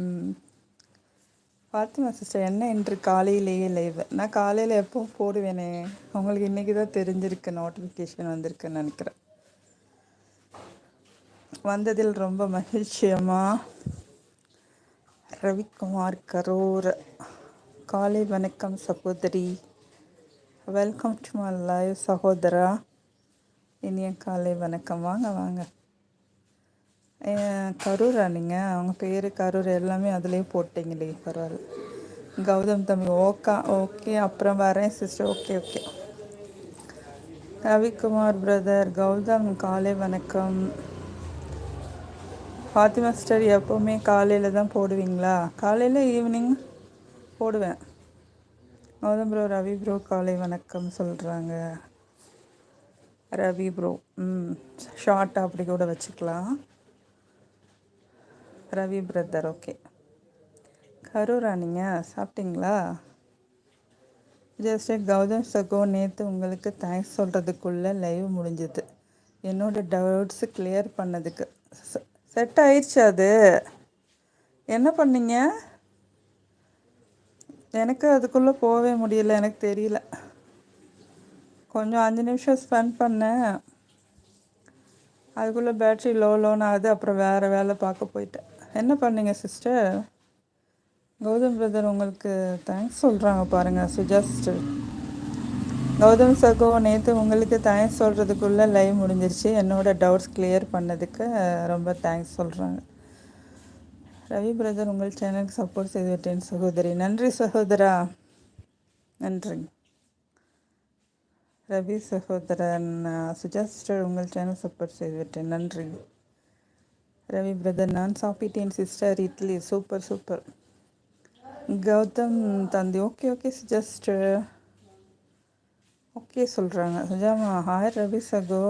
ம். ஃபாத்திமா சிஸ்டர், என்ன இன்று காலையிலேயே லைவ்? நான் காலையில் எப்பவும் போடுவேனே, உங்களுக்கு இன்றைக்கி தான் தெரிஞ்சிருக்கு, நோட்டிஃபிகேஷன் வந்திருக்குன்னு நினைக்கிறேன். வந்ததில் ரொம்ப மகிழ்ச்சியம்மா. ரவிக்குமார் கரூர், காலை வணக்கம் சகோதரி. வெல்கம் டு மை லைவ் சகோதரா. இனிய காலை வணக்கம். வாங்க வாங்க. கரூரா நீங்கள்? அவங்க பேர் கரூர் எல்லாமே அதிலே போட்டிங்களே, பரவாயில்ல. கௌதம் தம்பி ஓகே, அப்புறம் வரேன் sister. Okay. Ravikumar brother, Gautam காலை வணக்கம். ஃபாத்திமா சிஸ்டர், எப்போவுமே காலையில் தான் போடுவீங்களா? காலையில் ஈவினிங் போடுவேன். கௌதம் ப்ரோ, ரவி ப்ரோ காலை வணக்கம் சொல்கிறாங்க. ரவி ப்ரோ, ஷார்ட்டாக அப்படி கூட வச்சுக்கலாம். Ravi brother, okay. கரூரா நீங்கள்? சாப்பிட்டீங்களா? ஜஸ்ட் கௌதம் சகோ, நேற்று உங்களுக்கு தேங்க்ஸ் சொல்கிறதுக்குள்ளே லைவ் முடிஞ்சுது. என்னோடய டவுட்ஸு கிளியர் பண்ணதுக்கு. செட் ஆயிடுச்சு. அது என்ன பண்ணீங்க? எனக்கு அதுக்குள்ளே போகவே முடியல, எனக்கு தெரியல. கொஞ்சம் 5 நிமிஷம் ஸ்பெண்ட் பண்ணேன், அதுக்குள்ளே பேட்ரி லோன்னு ஆகுது. அப்புறம் வேறு வேலை பார்க்க போயிட்டேன். என்ன பண்ணீங்க சிஸ்டர்? கௌதம் பிரதர் உங்களுக்கு தேங்க்ஸ் சொல்கிறாங்க பாருங்கள். சுஜா சிஸ்டர், கௌதம் சகோ, நேற்று உங்களுக்கு தேங்க்ஸ் சொல்கிறதுக்குள்ளே லைவ் முடிஞ்சிருச்சு. என்னோடய டவுட்ஸ் கிளியர் பண்ணதுக்கு ரொம்ப தேங்க்ஸ் சொல்கிறாங்க. ரவி பிரதர், உங்கள் சேனலுக்கு சப்போர்ட் செய்துவிட்டேன் சகோதரி. நன்றி சகோதரா, நன்றி. ரவி சகோதரன், சுஜா சிஸ்டர், உங்கள் சேனல் சப்போர்ட் செய்துவிட்டேன், நன்றி. ரவி பிரதர், நான் சாப்பிட்டேன் சிஸ்டர், இட்லி. சூப்பர். கௌதம் தந்தி, ஓகே சிஸ்டர், ஓகே சொல்கிறாங்க. சுஜாமா, ஹாய் ரவி சகோ.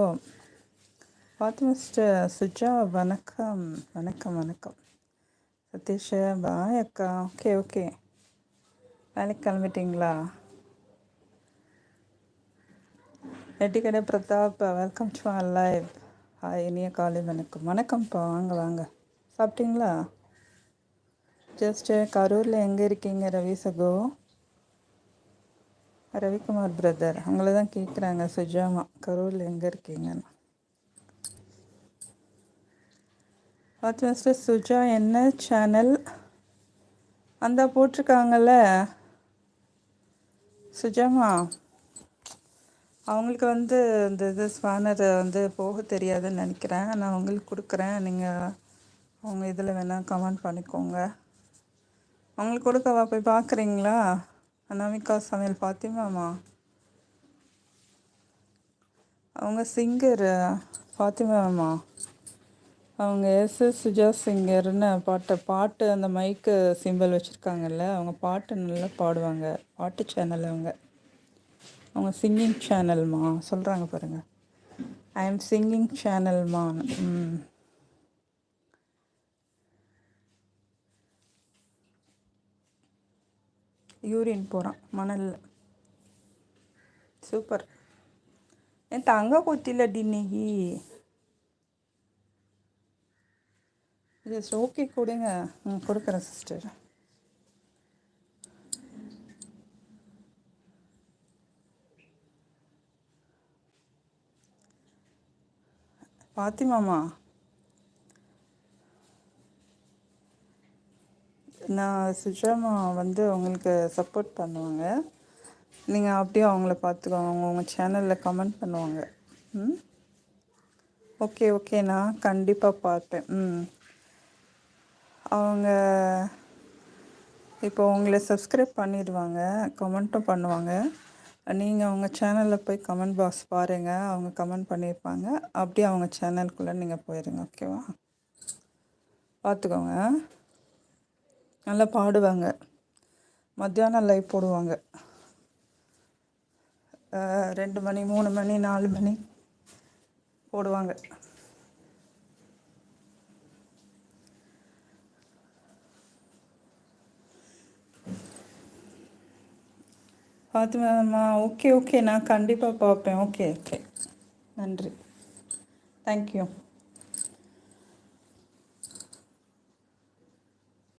ஃபாத்திமா சிஸ்டர், சுஜா வணக்கம். சதீஷ் பாய் அக்கா. ஓகே. வேலைக்கு கிளம்பிட்டீங்களா? எட்டிக்கடை Prathap, welcome to my live. Hi, இனிய காலை வணக்கம்ப்பா. வாங்க. சாப்பிட்டீங்களா? ஜஸ்ட்டு கரூரில் எங்கே இருக்கீங்க ரவி சகோ? ரவிக்குமார் பிரதர், அவங்கள தான் கேட்குறாங்க. சுஜாமா, கரூரில் எங்கே இருக்கீங்கன்னு. மிஸ்டர் சுஜா, என்ன சேனல்? அந்த போட்டிருக்காங்கல்ல சுஜாமா, அவங்களுக்கு இந்த இது ஸ்பேனர் போக தெரியாதுன்னு நினைக்கிறேன். நான் உங்களுக்கு கொடுக்குறேன், நீங்கள் அவங்க இதில் வேணால் கமெண்ட் பண்ணிக்கோங்க. அவங்களுக்கு கொடுக்கவா? போய் பார்க்குறீங்களா? அனாமிகா சமையல், ஃபாத்திமாமா, அவங்க சிங்கர். ஃபாத்திமாமா, அவங்க எஸ்எஸ் சுஜா சிங்கர்னு பாட்டு அந்த மைக்கு சிம்பிள் வச்சுருக்காங்கல்ல, அவங்க பாட்டு நல்லா பாடுவாங்க. பாட்டு சேனல் அவங்க சிங்கிங் சேனல்மா சொல்கிறாங்க பாருங்கள். ஐ எம் சிங்கிங் சேனல்மா. யூரின் போகிறான் மணலில். சூப்பர். என் தங்க கொத்திலடி இன்னைக்கு. ஜஸ்ட் ஓகே கொடுங்க. கொடுக்குறேன் சிஸ்டர். ஃபாத்திமாமா, நான் சுஜாமா உங்களுக்கு சப்போர்ட் பண்ணுவாங்க. நீங்கள் அப்படியே அவங்கள பார்த்துக்கோங்க. அவங்க சேனலில் கமெண்ட் பண்ணுவாங்க. ஓகே, நான் கண்டிப்பாக பார்ப்பேன். அவங்க இப்போ உங்களை சப்ஸ்கிரைப் பண்ணிடுவாங்க, கமெண்ட்டும் பண்ணுவாங்க. நீங்கள் அவங்க சேனலில் போய் கமெண்ட் பாக்ஸ் பாருங்கள், அவங்க கமெண்ட் பண்ணியிருப்பாங்க. அப்படியே அவங்க சேனலுக்குள்ளே நீங்கள் போயிடுங்க. ஓகேவா? பார்த்துக்கோங்க. நல்லா பாடுவாங்க. மத்தியானம் லைவ் போடுவாங்க. 2 மணி, 3 மணி, 4 மணி போடுவாங்க. ஃபாத்திமாம்மா, ஓகே, நான் கண்டிப்பாக பார்ப்பேன். ஓகே, நன்றி, தேங்க்யூ.